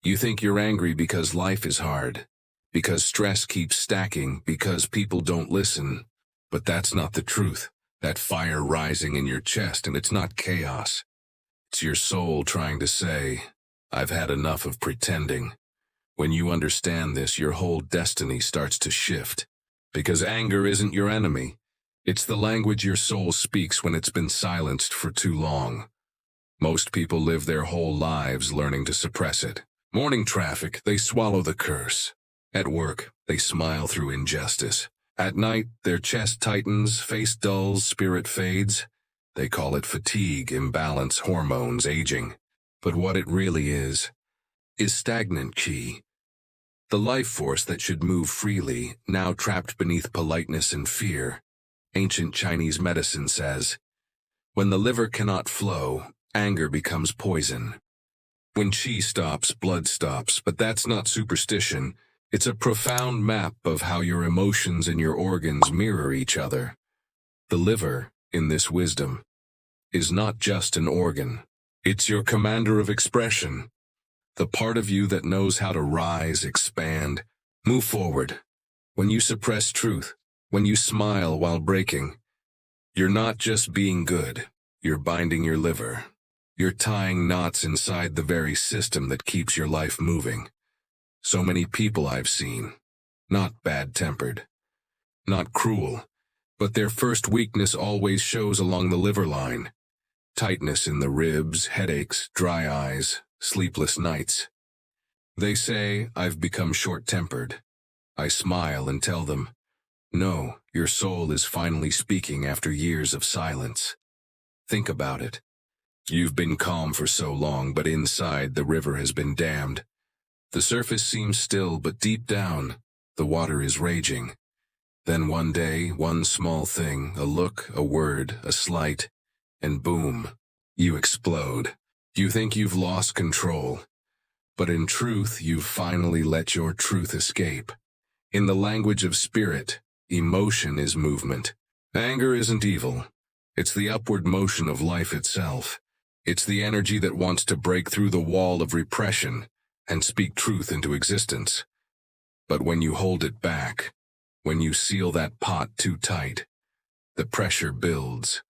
You think you're angry because life is hard, because stress keeps stacking, because people don't listen. But that's not the truth. That fire rising in your chest, and it's not chaos. It's your soul trying to say, I've had enough of pretending. When you understand this, your whole destiny starts to shift. Because anger isn't your enemy. It's the language your soul speaks when it's been silenced for too long. Most people live their whole lives learning to suppress it. Morning traffic, they swallow the curse. At work, they smile through injustice. At night, their chest tightens, face dulls, spirit fades. They call it fatigue, imbalance, hormones, aging. But what it really is stagnant chi. The life force that should move freely, now trapped beneath politeness and fear. Ancient Chinese medicine says, when the liver cannot flow, anger becomes poison. When qi stops, blood stops, but that's not superstition. It's a profound map of how your emotions and your organs mirror each other. The liver, in this wisdom, is not just an organ. It's your commander of expression. The part of you that knows how to rise, expand, move forward. When you suppress truth, when you smile while breaking, you're not just being good, you're binding your liver. You're tying knots inside the very system that keeps your life moving. So many people I've seen, not bad-tempered, not cruel, but their first weakness always shows along the liver line. Tightness in the ribs, headaches, dry eyes, sleepless nights. They say, I've become short-tempered. I smile and tell them, no, your soul is finally speaking after years of silence. Think about it. You've been calm for so long, but inside the river has been dammed. The surface seems still, but deep down, the water is raging. Then one day, one small thing, a look, a word, a slight, and boom, you explode. You think you've lost control. But in truth, you've finally let your truth escape. In the language of spirit, emotion is movement. Anger isn't evil. It's the upward motion of life itself. It's the energy that wants to break through the wall of repression and speak truth into existence. But when you hold it back, when you seal that pot too tight, the pressure builds.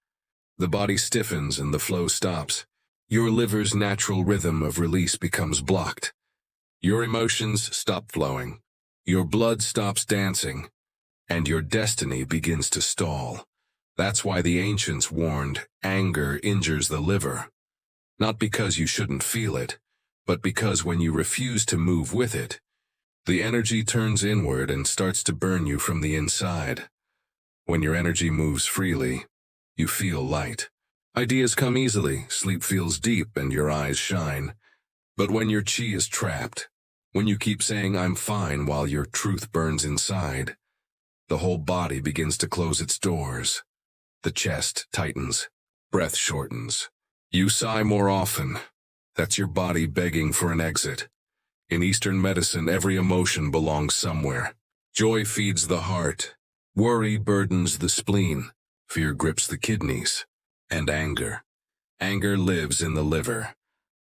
The body stiffens and the flow stops. Your liver's natural rhythm of release becomes blocked. Your emotions stop flowing. Your blood stops dancing. And your destiny begins to stall. That's why the ancients warned, anger injures the liver. Not because you shouldn't feel it, but because when you refuse to move with it, the energy turns inward and starts to burn you from the inside. When your energy moves freely, you feel light. Ideas come easily, sleep feels deep, and your eyes shine. But when your chi is trapped, when you keep saying I'm fine while your truth burns inside, the whole body begins to close its doors. The chest tightens, breath shortens. You sigh more often. That's your body begging for an exit. In Eastern medicine, every emotion belongs somewhere. Joy feeds the heart. Worry burdens the spleen. Fear grips the kidneys. And anger. Anger lives in the liver.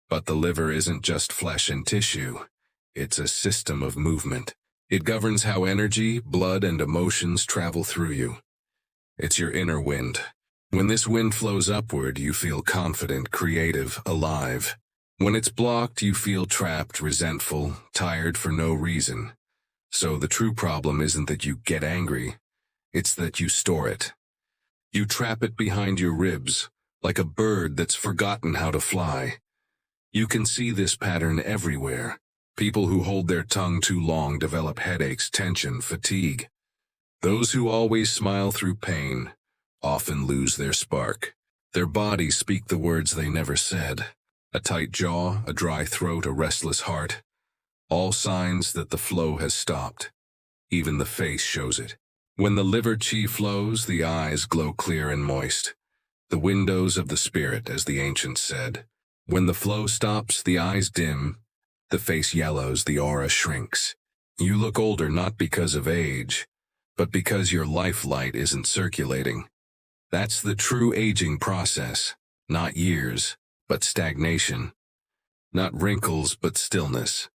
But the liver isn't just flesh and tissue. It's a system of movement. It governs how energy, blood, and emotions travel through you. It's your inner wind. When this wind flows upward, you feel confident, creative, alive. When it's blocked, you feel trapped, resentful, tired for no reason. So the true problem isn't that you get angry. It's that you store it. You trap it behind your ribs, like a bird that's forgotten how to fly. You can see this pattern everywhere. People who hold their tongue too long develop headaches, tension, fatigue. Those who always smile through pain often lose their spark. Their bodies speak the words they never said. A tight jaw, a dry throat, a restless heart. All signs that the flow has stopped. Even the face shows it. When the liver chi flows, the eyes glow clear and moist. The windows of the spirit, as the ancients said. When the flow stops, the eyes dim, the face yellows, the aura shrinks. You look older not because of age, but because your life light isn't circulating. That's the true aging process. Not years, but stagnation. Not wrinkles, but stillness.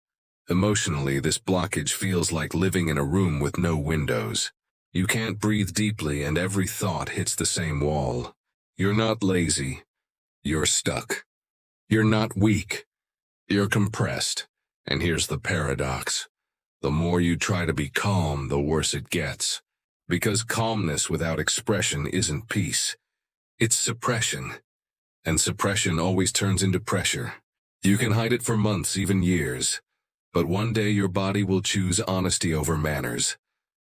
Emotionally, this blockage feels like living in a room with no windows. You can't breathe deeply and every thought hits the same wall. You're not lazy. You're stuck. You're not weak. You're compressed. And here's the paradox. The more you try to be calm, the worse it gets. Because calmness without expression isn't peace. It's suppression. And suppression always turns into pressure. You can hide it for months, even years. But one day your body will choose honesty over manners.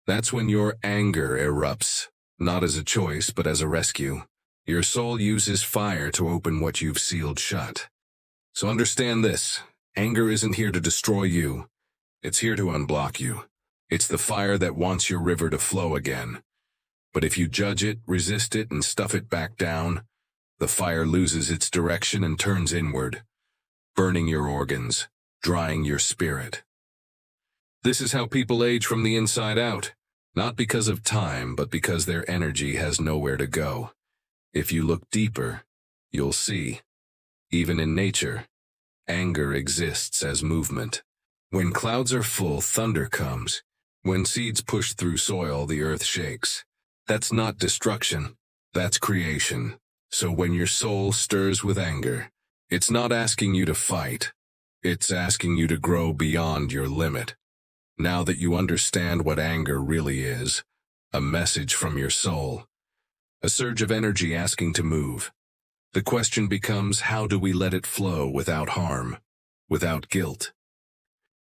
That's when your anger erupts, not as a choice but as a rescue. Your soul uses fire to open what you've sealed shut. So understand this, anger isn't here to destroy you. It's here to unblock you. It's the fire that wants your river to flow again. But if you judge it, resist it, and stuff it back down, the fire loses its direction and turns inward, burning your organs, drying your spirit. This is how people age from the inside out, not because of time, but because their energy has nowhere to go. If you look deeper, you'll see. Even in nature, anger exists as movement. When clouds are full, thunder comes. When seeds push through soil, the earth shakes. That's not destruction, that's creation. So when your soul stirs with anger, it's not asking you to fight. It's asking you to grow beyond your limit. Now that you understand what anger really is, a message from your soul, a surge of energy asking to move, the question becomes, how do we let it flow without harm, without guilt?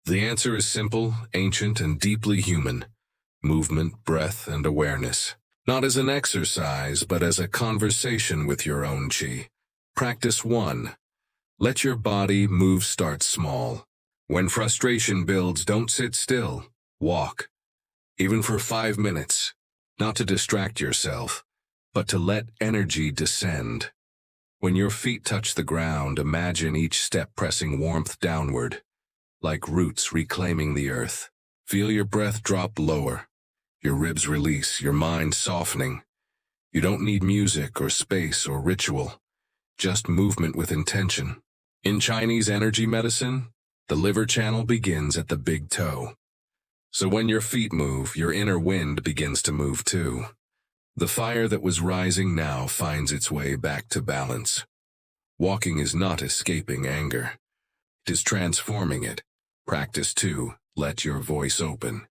The answer is simple, ancient, and deeply human. Movement, breath, and awareness. Not as an exercise, but as a conversation with your own chi. Practice 1. Let your body move. Start small. When frustration builds, don't sit still. Walk. Even for 5 minutes. Not to distract yourself, but to let energy descend. When your feet touch the ground, imagine each step pressing warmth downward, like roots reclaiming the earth. Feel your breath drop lower, your ribs release, your mind softening. You don't need music or space or ritual, just movement with intention. In Chinese energy medicine, the liver channel begins at the big toe. So when your feet move, your inner wind begins to move too. The fire that was rising now finds its way back to balance. Walking is not escaping anger. It is transforming it. Practice 2. Let your voice open.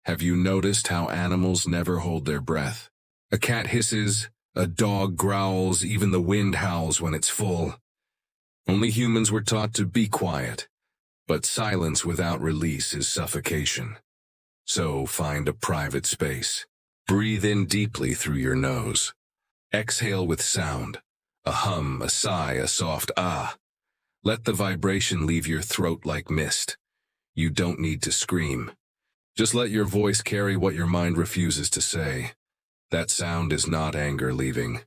Have you noticed how animals never hold their breath? A cat hisses, a dog growls, even the wind howls when it's full. Only humans were taught to be quiet. But silence without release is suffocation. So find a private space. Breathe in deeply through your nose. Exhale with sound. A hum, a sigh, a soft ah. Let the vibration leave your throat like mist. You don't need to scream. Just let your voice carry what your mind refuses to say. That sound is not anger leaving.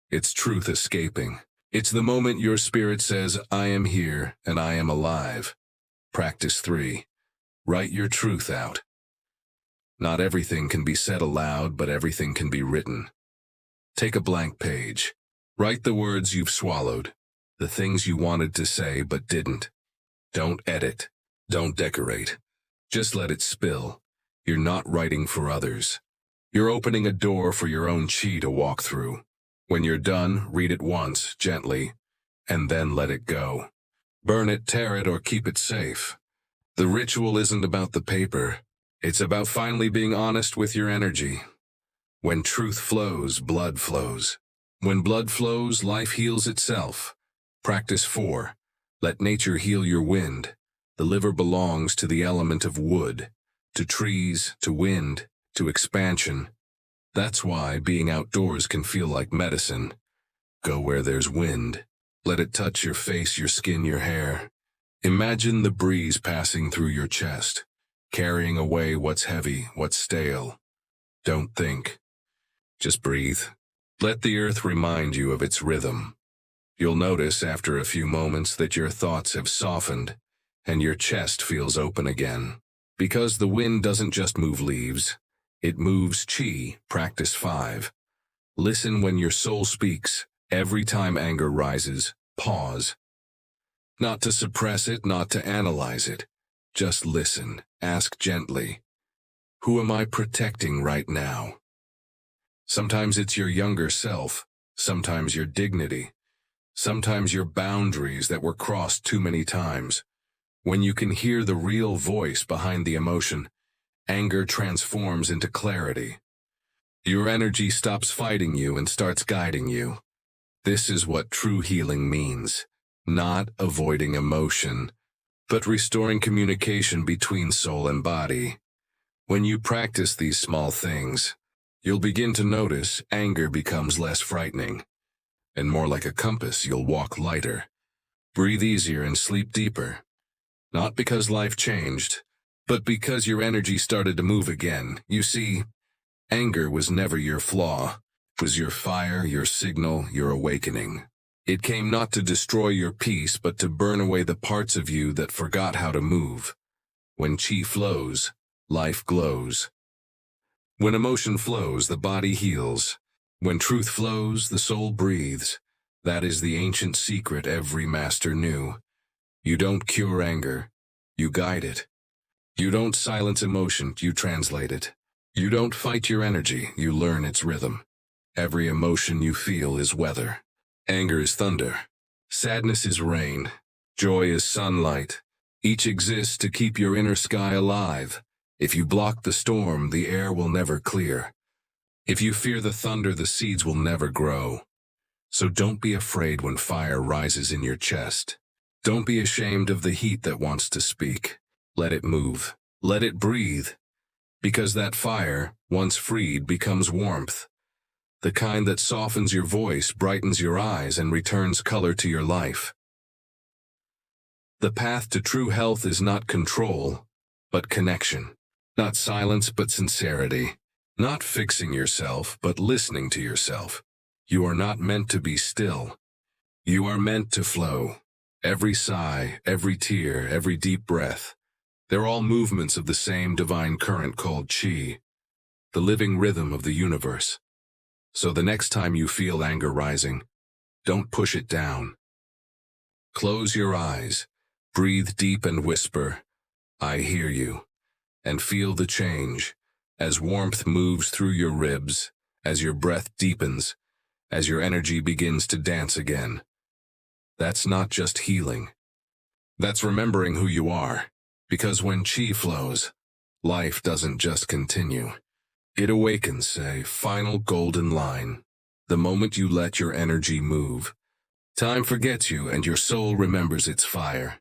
It's truth escaping. It's the moment your spirit says, I am here and I am alive. Practice 3. Write your truth out. Not everything can be said aloud, but everything can be written. Take a blank page. Write the words you've swallowed, the things you wanted to say but didn't. Don't edit. Don't decorate. Just let it spill. You're not writing for others. You're opening a door for your own chi to walk through. When you're done, read it once, gently, and then let it go. Burn it, tear it, or keep it safe. The ritual isn't about the paper. It's about finally being honest with your energy. When truth flows, blood flows. When blood flows, life heals itself. Practice 4. Let nature heal your wind. The liver belongs to the element of wood, to trees, to wind, to expansion. That's why being outdoors can feel like medicine. Go where there's wind. Let it touch your face, your skin, your hair. Imagine the breeze passing through your chest, carrying away what's heavy, what's stale. Don't think. Just breathe. Let the earth remind you of its rhythm. You'll notice after a few moments that your thoughts have softened and your chest feels open again. Because the wind doesn't just move leaves, it moves chi. Practice 5. Listen when your soul speaks. Every time anger rises, pause. Not to suppress it, not to analyze it. Just listen. Ask gently, who am I protecting right now? Sometimes it's your younger self, sometimes your dignity, sometimes your boundaries that were crossed too many times. When you can hear the real voice behind the emotion, anger transforms into clarity. Your energy stops fighting you and starts guiding you. This is what true healing means. Not avoiding emotion, but restoring communication between soul and body. When you practice these small things, you'll begin to notice anger becomes less frightening, and more like a compass. You'll walk lighter, breathe easier, and sleep deeper. Not because life changed, but because your energy started to move again. You see, anger was never your flaw. It was your fire, your signal, your awakening. It came not to destroy your peace, but to burn away the parts of you that forgot how to move. When chi flows, life glows. When emotion flows, the body heals. When truth flows, the soul breathes. That is the ancient secret every master knew. You don't cure anger, you guide it. You don't silence emotion, you translate it. You don't fight your energy, you learn its rhythm. Every emotion you feel is weather. Anger is thunder. Sadness is rain. Joy is sunlight. Each exists to keep your inner sky alive. If you block the storm, the air will never clear. If you fear the thunder, the seeds will never grow. So don't be afraid when fire rises in your chest. Don't be ashamed of the heat that wants to speak. Let it move. Let it breathe. Because that fire, once freed, becomes warmth. The kind that softens your voice, brightens your eyes, and returns color to your life. The path to true health is not control, but connection. Not silence, but sincerity. Not fixing yourself, but listening to yourself. You are not meant to be still. You are meant to flow. Every sigh, every tear, every deep breath, they're all movements of the same divine current called chi, the living rhythm of the universe. So the next time you feel anger rising, don't push it down. Close your eyes, breathe deep and whisper, I hear you, and feel the change as warmth moves through your ribs, as your breath deepens, as your energy begins to dance again. That's not just healing. That's remembering who you are, because when chi flows, life doesn't just continue. It awakens, a final golden line. The moment you let your energy move, time forgets you and your soul remembers its fire.